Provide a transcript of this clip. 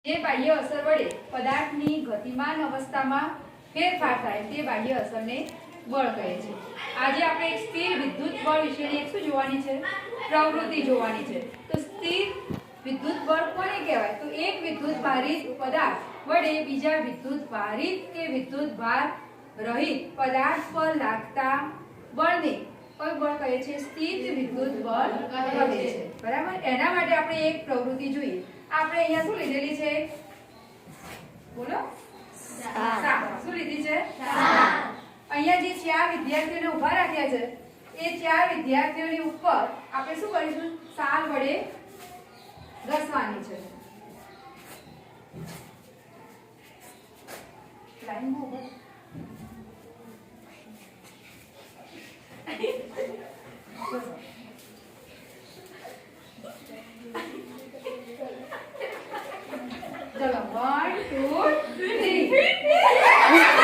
જે બાહ્ય અસર વડે પદાર્થની ગતિમાન અવસ્થામાં ફેરફાર થાય તે બાહ્ય અસરને બળ કહે છે. આજે આપણે એક સ્થિર વિદ્યુત બળ વિશેની એક શું જોવાની છે? પ્રવૃત્તિ જોવાની છે. તો સ્થિર વિદ્યુત બળ કોને કહેવાય? તો એક વિદ્યુત ભારિત પદાર્થ વડે બીજા વિદ્યુત ભારિત કે વિદ્યુત ભાર રહિત પદાર્થ પર લાગતા બળને કયું બળ કહે છે? સ્થિર વિદ્યુત બળ કહે છે. બરાબર. એના માટે આપણે એક પ્રવૃત્તિ જોઈએ. આપણે અહીંયા શું લીધેલી છે? બોલો. શું લીધી છે? અહીંયા જે 4 વિદ્યાર્થીઓને ઊભા રાખ્યા છે એ 4 વિદ્યાર્થીઓની ઉપર આપણે શું કરીશું? શાલ વડે ઘસવાની છે. લાઈનમાં ચલો 1 2 3